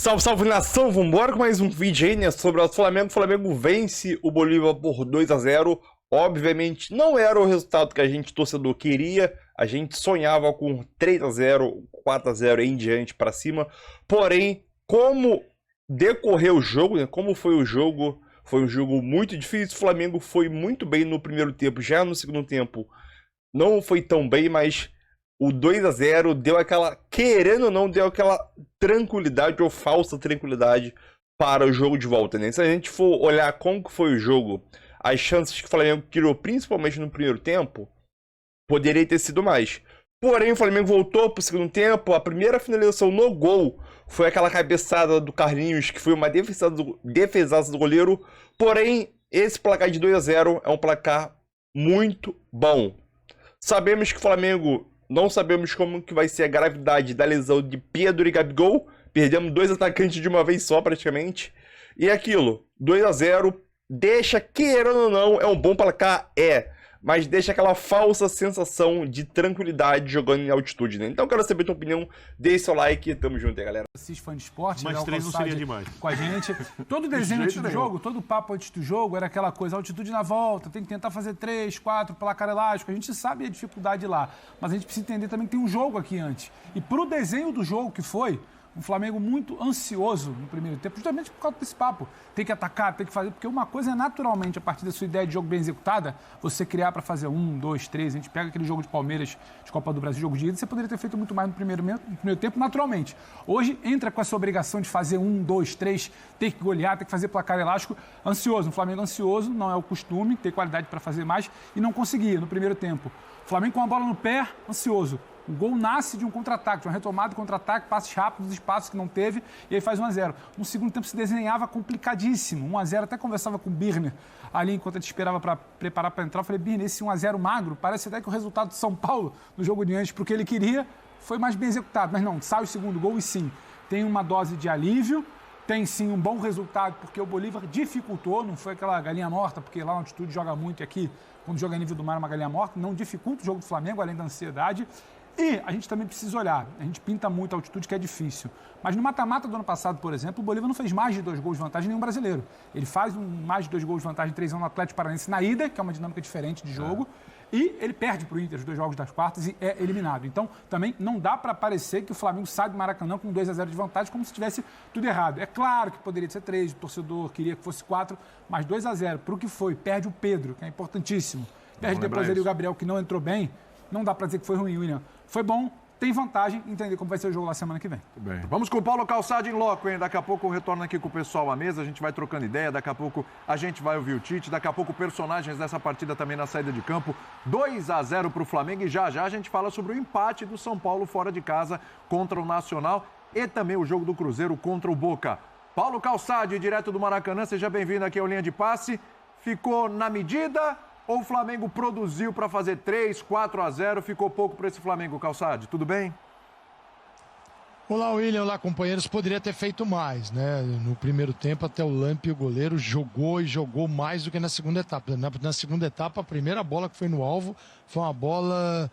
Salve, salve nação, vambora com mais um vídeo aí, né, sobre o Flamengo. O Flamengo vence o Bolívar por 2-0. Obviamente não era o resultado que a gente, torcedor, queria. A gente sonhava com 3-0, 4-0 em diante para cima. Porém, como decorreu o jogo, né, como foi o jogo muito difícil. O Flamengo foi muito bem no primeiro tempo, já no segundo tempo não foi tão bem, mas o 2-0 deu aquela, querendo ou não, deu aquela tranquilidade ou falsa tranquilidade para o jogo de volta, né? Se a gente for olhar como que foi o jogo, as chances que o Flamengo criou, principalmente no primeiro tempo, poderia ter sido mais. Porém, o Flamengo voltou para o segundo tempo, a primeira finalização no gol foi aquela cabeçada do Carlinhos, que foi uma defesaça do goleiro. Porém, esse placar de 2-0 é um placar muito bom. Sabemos que o Flamengo, não sabemos como que vai ser a gravidade da lesão de Pedro e Gabigol. Perdemos dois atacantes de uma vez só, praticamente. E aquilo, 2-0, deixa, querendo ou não, é um bom placar? Mas deixa aquela falsa sensação de tranquilidade jogando em altitude, né? Então, quero saber a tua opinião, deixe seu like e tamo junto aí, galera. Assis, fã de esporte, mas 3 não seria demais. Com a gente. Todo desenho antes do jogo, todo papo antes do jogo era aquela coisa, altitude na volta, tem que tentar fazer 3, 4, placar elástico. A gente sabe a dificuldade lá, mas a gente precisa entender também que tem um jogo aqui antes. E pro desenho do jogo que foi, um Flamengo muito ansioso no primeiro tempo, justamente por causa desse papo. Tem que atacar, tem que fazer, porque uma coisa é naturalmente, a partir da sua ideia de jogo bem executada, você criar para fazer 1, 2, 3. A gente pega aquele jogo de Palmeiras, de Copa do Brasil, jogo de ida, você poderia ter feito muito mais no primeiro tempo, naturalmente. Hoje, entra com essa obrigação de fazer 1, 2, 3, ter que golear, ter que fazer placar elástico, ansioso. Um Flamengo ansioso, não é o costume, ter qualidade para fazer mais, e não conseguia no primeiro tempo. O Flamengo com a bola no pé, ansioso. O gol nasce de um contra-ataque, de uma retomada de contra-ataque, passes rápidos, espaços que não teve, e aí faz 1-0. No segundo tempo se desenhava complicadíssimo. 1-0, até conversava com o Birner ali enquanto a gente esperava para preparar para entrar. Eu falei, Birner, esse 1-0 magro, parece até que o resultado de São Paulo no jogo de antes, porque ele queria, foi mais bem executado. Mas não, sai o segundo gol e sim, tem uma dose de alívio, tem sim um bom resultado, porque o Bolívar dificultou, não foi aquela galinha morta, porque lá na altitude joga muito e aqui, quando joga a nível do mar, é uma galinha morta, não dificulta o jogo do Flamengo, além da ansiedade. E a gente também precisa olhar, a gente pinta muito a altitude, que é difícil. Mas no mata-mata do ano passado, por exemplo, o Bolívar não fez mais de 2 gols de vantagem nenhum brasileiro. Ele faz mais de 2 gols de vantagem 3-1 no Atlético Paranaense na ida, que é uma dinâmica diferente de jogo, e ele perde para o Inter os 2 jogos das quartas e é eliminado. Então, também não dá para parecer que o Flamengo sai do Maracanã com 2-0 de vantagem, como se tivesse tudo errado. É claro que poderia ser 3, o torcedor queria que fosse 4, mas 2-0, para o que foi, perde o Pedro, que é importantíssimo. Perde depois ali o Gabriel, que não entrou bem. Não dá para dizer que foi ruim, William. Foi bom, tem vantagem, entender como vai ser o jogo lá semana que vem. Bem, vamos com o Paulo Calçado em loco, hein? Daqui a pouco eu retorno aqui com o pessoal à mesa, a gente vai trocando ideia, daqui a pouco a gente vai ouvir o Tite, daqui a pouco personagens dessa partida também na saída de campo. 2-0 para o Flamengo e já a gente fala sobre o empate do São Paulo fora de casa contra o Nacional e também o jogo do Cruzeiro contra o Boca. Paulo Calçado, direto do Maracanã, seja bem-vindo aqui ao Linha de Passe. Ficou na medida? Ou o Flamengo produziu para fazer 3, 4-0, ficou pouco para esse Flamengo, Calçade? Tudo bem? Olá, William. Olá, companheiros. Poderia ter feito mais, né? No primeiro tempo, até o Lampe, o goleiro, jogou mais do que na segunda etapa. Na segunda etapa, a primeira bola que foi no alvo foi uma bola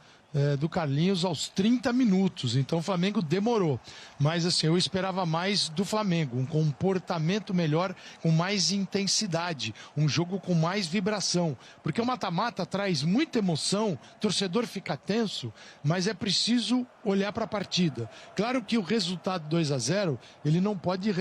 do Carlinhos aos 30 minutos. Então o Flamengo demorou. Mas assim, eu esperava mais do Flamengo. Um comportamento melhor, com mais intensidade. Um jogo com mais vibração. Porque o mata-mata traz muita emoção, o torcedor fica tenso, mas é preciso olhar para a partida. Claro que o resultado 2-0, ele não pode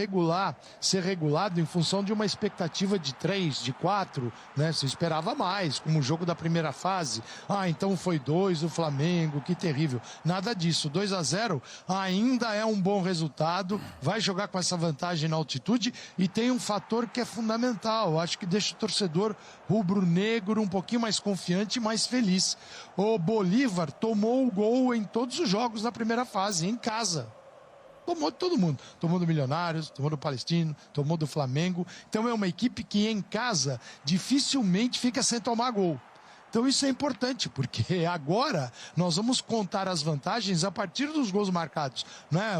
ser regulado em função de uma expectativa de 3, de 4, né? Se esperava mais, como o jogo da primeira fase. Então foi 2 o Flamengo, que terrível. Nada disso. 2-0 ainda é um bom resultado, vai jogar com essa vantagem na altitude e tem um fator que é fundamental. Acho que deixa o torcedor rubro-negro um pouquinho mais confiante e mais feliz. O Bolívar tomou o gol em todos os jogos da primeira fase, em casa. Tomou de todo mundo. Tomou do Milionários, tomou do Palestino, tomou do Flamengo. Então é uma equipe que em casa dificilmente fica sem tomar gol. Então isso é importante, porque agora nós vamos contar as vantagens a partir dos gols marcados, né?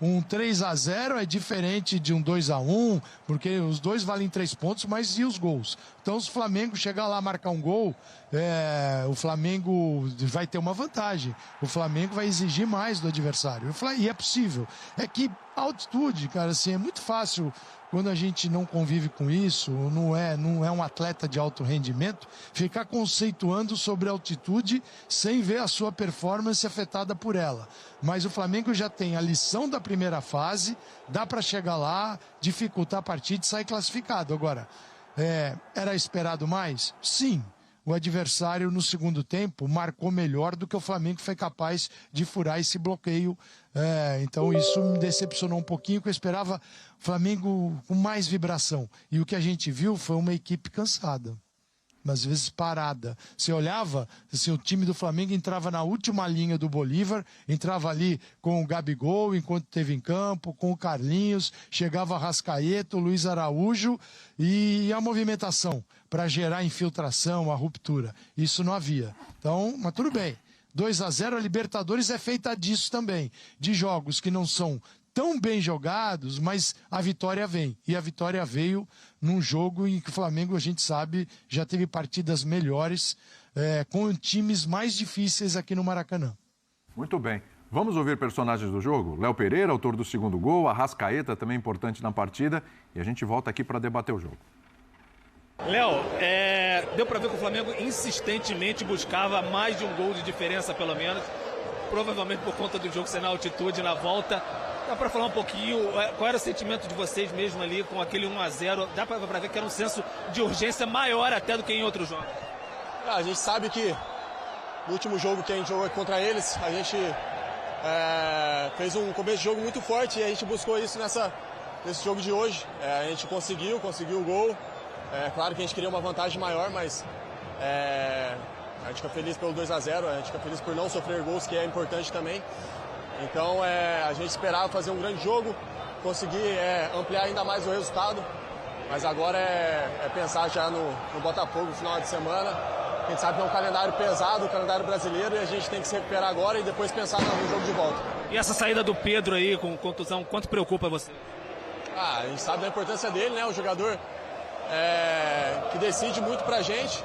Um 3-0 é diferente de um 2-1, porque os dois valem 3 pontos, mas e os gols? Então se o Flamengo chegar lá marcar um gol, o Flamengo vai ter uma vantagem. O Flamengo vai exigir mais do adversário. E é possível. É que a altitude, cara, assim, é muito fácil. Quando a gente não convive com isso, não é um atleta de alto rendimento, ficar conceituando sobre altitude sem ver a sua performance afetada por ela. Mas o Flamengo já tem a lição da primeira fase, dá para chegar lá, dificultar a partida e sair classificado. Agora, era esperado mais? Sim. O adversário, no segundo tempo, marcou melhor do que o Flamengo foi capaz de furar esse bloqueio. Então isso me decepcionou um pouquinho, que eu esperava o Flamengo com mais vibração. E o que a gente viu foi uma equipe cansada, às vezes parada. Você olhava, assim, o time do Flamengo entrava na última linha do Bolívar, entrava ali com o Gabigol, enquanto esteve em campo, com o Carlinhos, chegava Arrascaeta, o Luiz Araújo, e a movimentação para gerar infiltração, a ruptura. Isso não havia. Então, mas tudo bem. 2-0, a Libertadores é feita disso também, de jogos que não são tão bem jogados, mas a vitória vem. E a vitória veio num jogo em que o Flamengo, a gente sabe, já teve partidas melhores, com times mais difíceis aqui no Maracanã. Muito bem. Vamos ouvir personagens do jogo? Léo Pereira, autor do segundo gol, Arrascaeta, também importante na partida, e a gente volta aqui para debater o jogo. Léo, deu para ver que o Flamengo insistentemente buscava mais de um gol de diferença, pelo menos, provavelmente por conta do jogo ser na altitude, na volta. Dá para falar um pouquinho, qual era o sentimento de vocês mesmo ali com aquele 1-0? Dá para ver que era um senso de urgência maior até do que em outros jogos. A gente sabe que no último jogo que a gente jogou contra eles, a gente fez um começo de jogo muito forte e a gente buscou isso nesse jogo de hoje. A gente conseguiu o gol. Claro que a gente queria uma vantagem maior, mas a gente fica feliz pelo 2-0, a gente fica feliz por não sofrer gols, que é importante também. Então a gente esperava fazer um grande jogo, conseguir ampliar ainda mais o resultado, mas agora é pensar já no Botafogo no final de semana. A gente sabe que é um calendário pesado, o calendário brasileiro, e a gente tem que se recuperar agora e depois pensar no jogo de volta. E essa saída do Pedro aí com contusão, quanto preocupa você? A gente sabe da importância dele, né? O jogador que decide muito pra gente.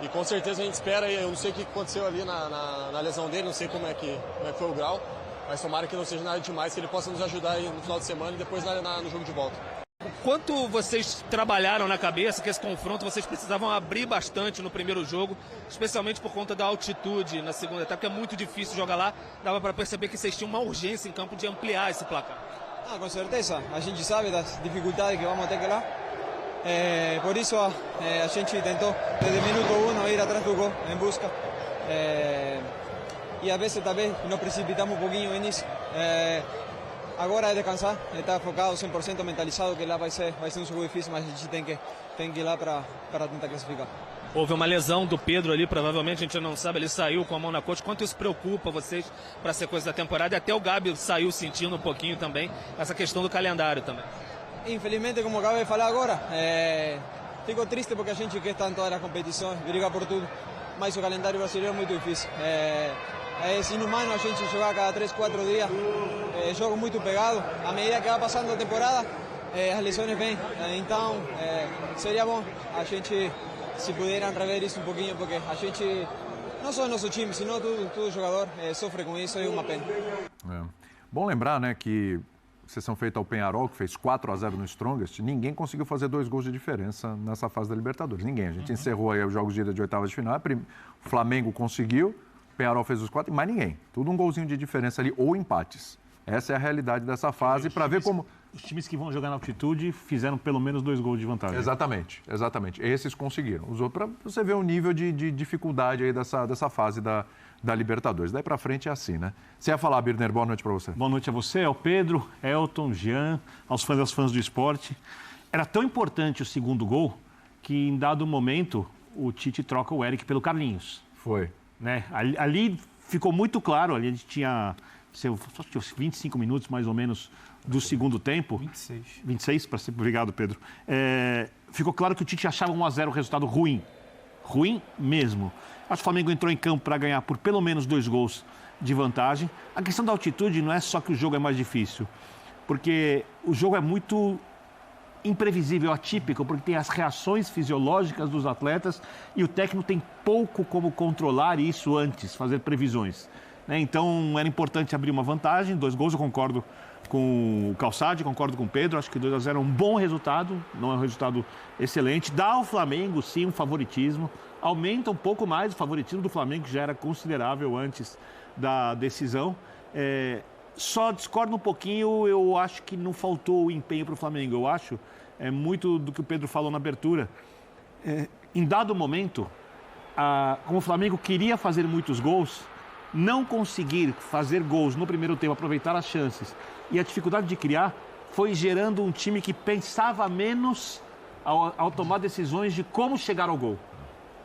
E com certeza a gente espera, eu não sei o que aconteceu ali na lesão dele, não sei como é que foi o grau, mas tomara que não seja nada demais, que ele possa nos ajudar aí no final de semana e depois no jogo de volta. Quanto vocês trabalharam na cabeça que esse confronto vocês precisavam abrir bastante no primeiro jogo, especialmente por conta da altitude na segunda etapa, porque é muito difícil jogar lá, dava para perceber que vocês tinham uma urgência em campo de ampliar esse placar. Com certeza, a gente sabe das dificuldades que vamos ter que lá. Por isso a gente tentou desde o minuto 1 ir atrás do gol em busca e às vezes talvez nos precipitamos um pouquinho nisso. Agora é descansar, estar focado 100% mentalizado que lá vai ser um jogo difícil, mas a gente tem que ir lá para tentar classificar. Houve uma lesão do Pedro ali, provavelmente a gente não sabe, ele saiu com a mão na coxa. Quanto isso preocupa vocês para a sequência da temporada? E até o Gabi saiu sentindo um pouquinho também essa questão do calendário também. Infelizmente, como acabei de falar agora, fico triste porque a gente quer estar em todas as competições, briga por tudo, mas o calendário brasileiro é muito difícil. É inumano a gente jogar cada 3, 4 dias, jogo muito pegado. À medida que vai passando a temporada, as lesões vêm. Então, seria bom a gente, se puderam rever isso um pouquinho, porque a gente, não só o nosso time, senão todo jogador sofre com isso, é uma pena. Bom lembrar, né, que sessão feita ao Peñarol, que fez 4-0 no Strongest, ninguém conseguiu fazer 2 gols de diferença nessa fase da Libertadores. Ninguém. A gente encerrou aí os jogos de ida de oitavas de final. O Flamengo conseguiu, o Peñarol fez os 4, mas ninguém. Tudo um golzinho de diferença ali, ou empates. Essa é a realidade dessa fase, para ver como... Os times que vão jogar na altitude fizeram pelo menos 2 gols de vantagem. Exatamente. Esses conseguiram. Os outros, para você ver o nível de dificuldade aí dessa fase da Libertadores. Daí para frente é assim, né? Você ia falar, Birner, boa noite para você. Boa noite a você, ao Pedro, Elton, Jean, aos fãs do esporte. Era tão importante o segundo gol que, em dado momento, o Tite troca o Eric pelo Carlinhos. Foi. Né? Ali ficou muito claro, ali a gente tinha 25 minutos mais ou menos do segundo tempo. 26 para ser. Obrigado, Pedro. Ficou claro que o Tite achava 1-0 resultado ruim. ruim mesmo. Acho que o Flamengo entrou em campo para ganhar por pelo menos 2 gols de vantagem. A questão da altitude não é só que o jogo é mais difícil, porque o jogo é muito imprevisível, atípico, porque tem as reações fisiológicas dos atletas e o técnico tem pouco como controlar isso antes, fazer previsões, né? Então era importante abrir uma vantagem, 2 gols, eu concordo com o Calçade, concordo com o Pedro, acho que 2-0 é um bom resultado, não é um resultado excelente, dá ao Flamengo sim um favoritismo, aumenta um pouco mais o favoritismo do Flamengo, que já era considerável antes da decisão. Só discordo um pouquinho, eu acho que não faltou o empenho para o Flamengo. Eu acho, muito do que o Pedro falou na abertura. Em dado momento, como o Flamengo queria fazer muitos gols, não conseguir fazer gols no primeiro tempo, aproveitar as chances e a dificuldade de criar, foi gerando um time que pensava menos ao tomar decisões de como chegar ao gol.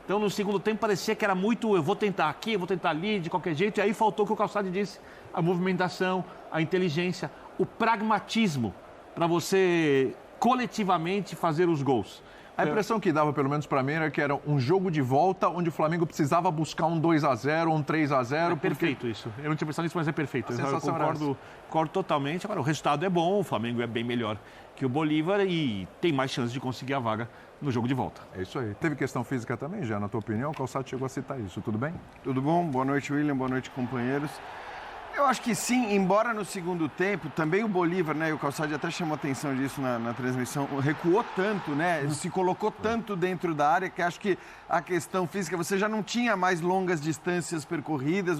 Então, no segundo tempo, parecia que era muito, eu vou tentar aqui, eu vou tentar ali, de qualquer jeito. E aí faltou o que o Calçade disse, a movimentação, a inteligência, o pragmatismo para você coletivamente fazer os gols. A impressão que dava, pelo menos para mim, era que era um jogo de volta onde o Flamengo precisava buscar um 2-0, um 3-0. Perfeito isso. Eu não tinha pensado nisso, mas é perfeito. Eu concordo totalmente. Agora, o resultado é bom, o Flamengo é bem melhor que o Bolívar e tem mais chance de conseguir a vaga no jogo de volta. É isso aí. Teve questão física também, já, na tua opinião? O Calçado chegou a citar isso. Tudo bem? Tudo bom? Boa noite, William. Boa noite, companheiros. Eu acho que sim, embora no segundo tempo, também o Bolívar, né, e o Calçade até chamou atenção disso na transmissão, recuou tanto, né, se colocou tanto dentro da área que acho que a questão física, você já não tinha mais longas distâncias percorridas,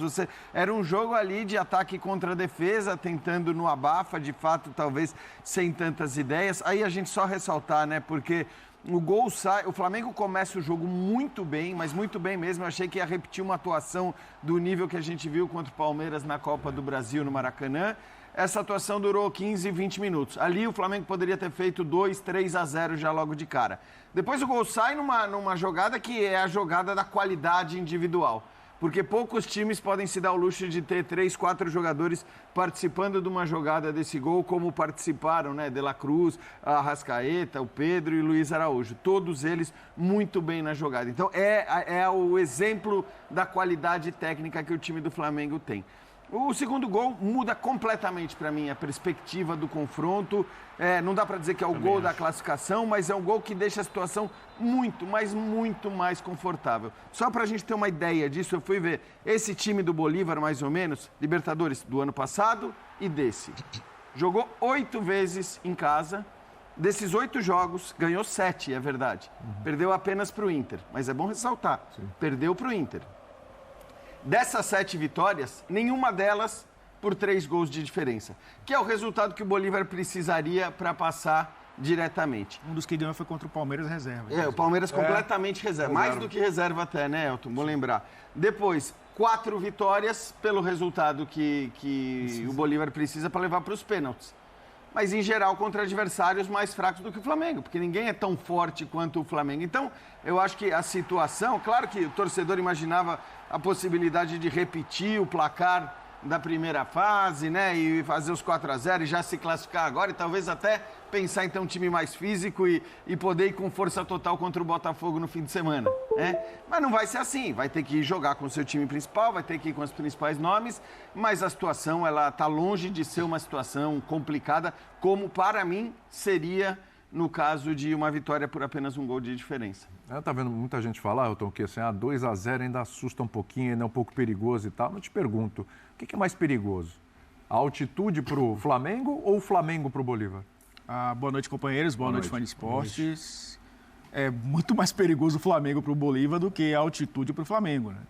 era um jogo ali de ataque contra a defesa, tentando no abafa, de fato, talvez sem tantas ideias. Aí a gente só ressaltar, né, porque o gol sai, o Flamengo começa o jogo muito bem, mas muito bem mesmo. Eu achei que ia repetir uma atuação do nível que a gente viu contra o Palmeiras na Copa do Brasil, no Maracanã. Essa atuação durou 15, 20 minutos. Ali o Flamengo poderia ter feito 2-3-0 já logo de cara. Depois o gol sai numa jogada que é a jogada da qualidade individual. Porque poucos times podem se dar o luxo de ter 3, 4 jogadores participando de uma jogada desse gol, como participaram, né? De La Cruz, Arrascaeta, o Pedro e o Luiz Araújo. Todos eles muito bem na jogada. Então, é o exemplo da qualidade técnica que o time do Flamengo tem. O segundo gol muda completamente para mim a perspectiva do confronto. Não dá para dizer que é o gol da classificação, mas é um gol que deixa a situação muito, mas muito mais confortável. Só para a gente ter uma ideia disso, eu fui ver esse time do Bolívar, mais ou menos, Libertadores do ano passado e desse. Jogou 8 vezes em casa. Desses 8 jogos, ganhou 7, é verdade. Perdeu apenas para o Inter, mas é bom ressaltar. Sim. Perdeu para o Inter. Dessas 7 vitórias, nenhuma delas por 3 gols de diferença, que é o resultado que o Bolívar precisaria para passar diretamente. Um dos que ganhou foi contra o Palmeiras reserva. O Palmeiras completamente reserva. Mais do que reserva até, né, Elton? Vou lembrar. Depois, 4 vitórias pelo resultado que o Bolívar precisa para levar para os pênaltis. Mas, em geral, contra adversários mais fracos do que o Flamengo, porque ninguém é tão forte quanto o Flamengo. Então, eu acho que a situação... Claro que o torcedor imaginava a possibilidade de repetir o placar da primeira fase, né? E fazer os 4-0 e já se classificar agora e talvez até pensar em ter um time mais físico e poder ir com força total contra o Botafogo no fim de semana, né? Mas não vai ser assim, vai ter que jogar com o seu time principal, vai ter que ir com os principais nomes, mas a situação, ela está longe de ser uma situação complicada, como para mim seria no caso de uma vitória por apenas um gol de diferença. Tá vendo muita gente falar, Elton, que assim, 2-0 ainda assusta um pouquinho, ainda é um pouco perigoso e tal. Mas eu te pergunto, o que é mais perigoso? A altitude para o Flamengo ou o Flamengo para o Bolívar? Boa noite, companheiros. Boa noite, fã de esportes. É muito mais perigoso o Flamengo para o Bolívar do que a altitude para o Flamengo, né?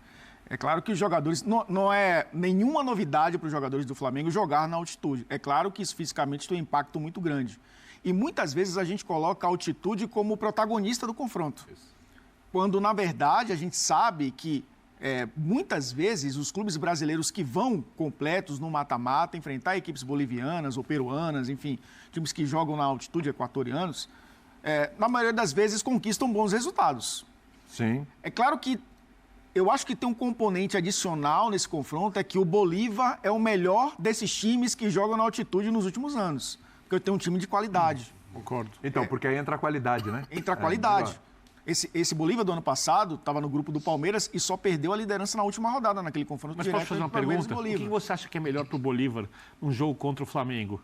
É claro que os jogadores... Não é nenhuma novidade para os jogadores do Flamengo jogar na altitude. É claro que isso fisicamente tem um impacto muito grande. E muitas vezes a gente coloca a altitude como protagonista do confronto. Isso. Quando, na verdade, a gente sabe que muitas vezes os clubes brasileiros que vão completos no mata-mata, enfrentar equipes bolivianas ou peruanas, enfim, times que jogam na altitude, equatorianos, na maioria das vezes conquistam bons resultados. Sim. É claro que eu acho que tem um componente adicional nesse confronto, é que o Bolívar é o melhor desses times que jogam na altitude nos últimos anos. Porque eu tenho um time de qualidade. Concordo. Então, porque aí entra a qualidade, né? Entra a qualidade. Esse Bolívar do ano passado estava no grupo do Palmeiras e só perdeu a liderança na última rodada, naquele confronto Mas direto posso fazer uma entre Palmeiras e pergunta? O Bolívar. que você acha que é melhor para o Bolívar num jogo contra o Flamengo?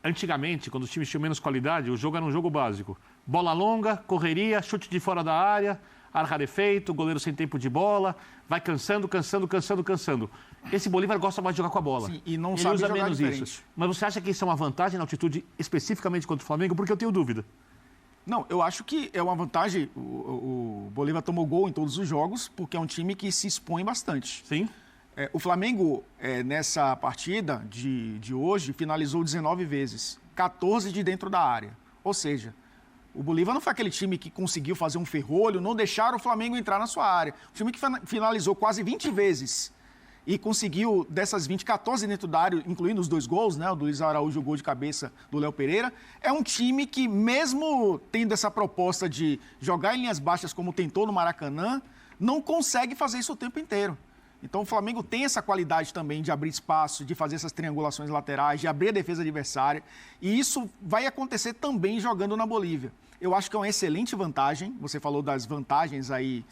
Antigamente, quando os times tinham menos qualidade, o jogo era um jogo básico. Bola longa, correria, chute de fora da área, ar rarefeito, goleiro sem tempo de bola, vai cansando. Esse Bolívar gosta mais de jogar com a bola. Sim, e não Ele sabe usa jogar menos diferente. isso. Mas você acha que isso é uma vantagem na altitude especificamente contra o Flamengo? Porque eu tenho dúvida. Não, eu acho que é uma vantagem. O Bolívar tomou gol em todos os jogos, porque é um time que se expõe bastante. Sim. O Flamengo, nessa partida de hoje, finalizou 19 vezes, 14 de dentro da área. Ou seja, o Bolívar não foi aquele time que conseguiu fazer um ferrolho, não deixar o Flamengo entrar na sua área. O time que finalizou quase 20 vezes e conseguiu, dessas 20, 14 dentro da área, incluindo os 2 gols, né? O do Luiz Araújo, o gol de cabeça do Léo Pereira. É um time que, mesmo tendo essa proposta de jogar em linhas baixas como tentou no Maracanã, não consegue fazer isso o tempo inteiro. Então o Flamengo tem essa qualidade também de abrir espaço, de fazer essas triangulações laterais, de abrir a defesa adversária. E isso vai acontecer também jogando na Bolívia. Eu acho que é uma excelente vantagem. Você falou das vantagens aí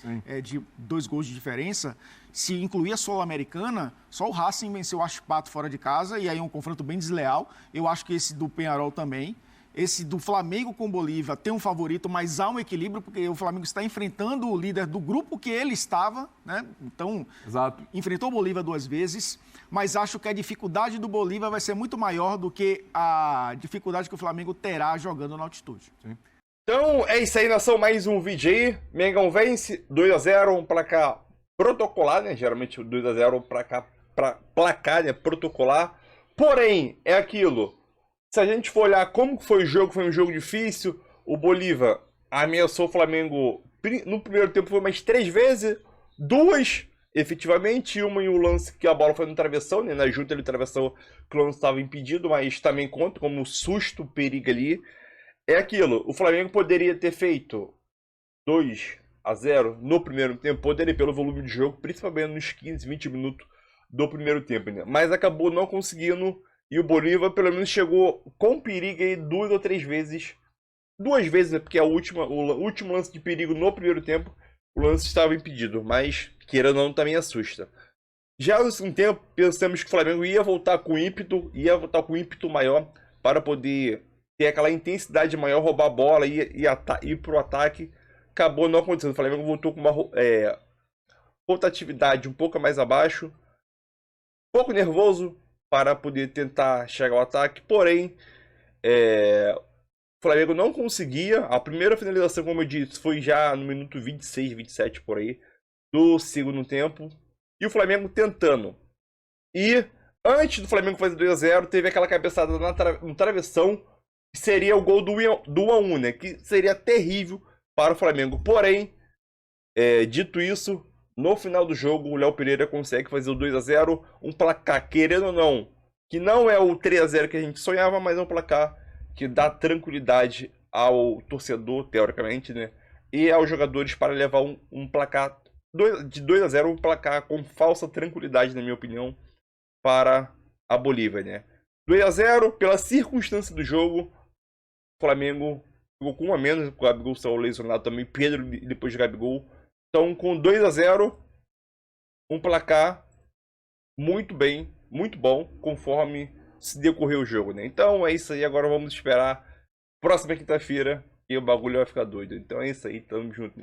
de 2 gols de diferença. Se incluir a Sul-Americana, só o Racing venceu o Huachipato fora de casa, e aí é um confronto bem desleal. Eu acho que esse do Peñarol também. Esse do Flamengo com o Bolívar tem um favorito, mas há um equilíbrio, porque o Flamengo está enfrentando o líder do grupo que ele estava, né? Então, enfrentou o Bolívar 2 vezes, mas acho que a dificuldade do Bolívar vai ser muito maior do que a dificuldade que o Flamengo terá jogando na altitude. Sim. Então é isso aí, nação. Mais um vídeo aí. Mengão vence 2-0, um placar protocolar, né? Geralmente 2-0 placar, né? Protocolar. Porém, é aquilo. Se a gente for olhar como foi o jogo, foi um jogo difícil. O Bolívar ameaçou o Flamengo no primeiro tempo, foi mais 3 vezes. 2, efetivamente. Uma em um lance que a bola foi no travessão, né? Na junta ele travessou, que o lance estava impedido, mas também conta como susto, perigo ali. É aquilo. O Flamengo poderia ter feito 2-0 no primeiro tempo. Poderia, pelo volume de jogo, principalmente nos 15, 20 minutos do primeiro tempo, né? Mas acabou não conseguindo. E o Bolívar, pelo menos, chegou com perigo aí 2 ou 3 vezes. 2 vezes, né? Porque o último lance de perigo no primeiro tempo, o lance estava impedido. Mas, queira ou não, também assusta. Já no segundo tempo, pensamos que o Flamengo ia voltar com ímpeto maior para poder ter aquela intensidade maior, roubar a bola e ir para o ataque. Acabou não acontecendo. O Flamengo voltou com uma rotatividade um pouco mais abaixo. Um pouco nervoso para poder tentar chegar ao ataque, porém o Flamengo não conseguia. A primeira finalização, como eu disse, foi já no minuto 26, 27 por aí, do segundo tempo, e o Flamengo tentando. E antes do Flamengo fazer 2-0, teve aquela cabeçada no travessão, que seria o gol do 1-1, né? Que seria terrível para o Flamengo. Porém, dito isso, no final do jogo, o Léo Pereira consegue fazer o 2-0, um placar, querendo ou não, que não é o 3-0 que a gente sonhava, mas é um placar que dá tranquilidade ao torcedor, teoricamente, né? E aos jogadores para levar um placar de 2-0, um placar com falsa tranquilidade, na minha opinião, para a Bolívia, né? 2-0, pela circunstância do jogo, o Flamengo ficou com 1 a menos, o Gabigol saiu lesionado também, Pedro depois de Gabigol. Então, com 2-0, um placar muito bem, muito bom, conforme se decorreu o jogo, né? Então, é isso aí. Agora vamos esperar próxima quinta-feira e o bagulho vai ficar doido. Então, é isso aí. Tamo junto.